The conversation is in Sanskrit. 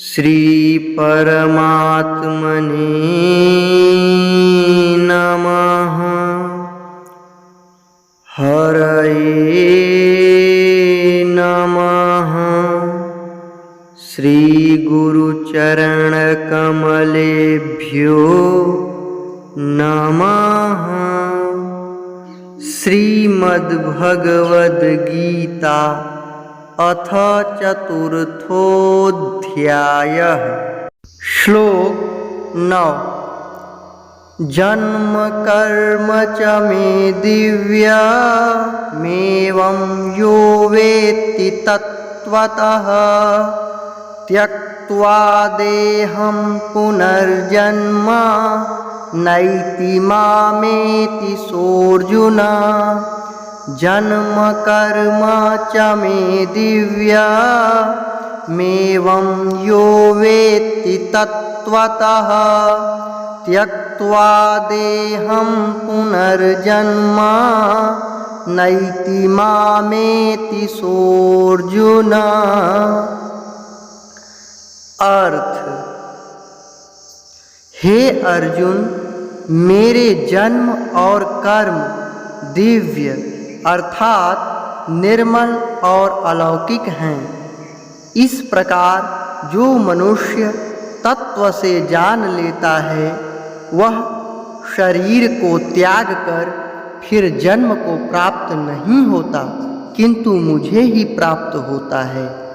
श्री परमात्मने नमः। हरये नमः। श्री गुरुचरणकमलेभ्यो नमः। श्रीमद्भगवद्गीता अथ चतुर्थोऽध्यायः। श्लोक 9। जन्म कर्म च मे दिव्यमेवं यो वेत्ति तत्त्वतः त्यक्त्वा देहं पुनर्जन्म नैति मामेति सोऽर्जुन। जन्म कर्म च मे दिव्यमेवं यो वेत्ति तत्त्वतः त्यक्त्वा देहं पुनर्जन्म नैति मामेति सोऽर्जुन। अर्थ: हे अर्जुन, मेरे जन्म और कर्म दिव्य अर्थात निर्मल और अलौकिक हैं। इस प्रकार जो मनुष्य तत्व से जान लेता है वह शरीर को त्याग कर फिर जन्म को प्राप्त नहीं होता, किंतु मुझे ही प्राप्त होता है।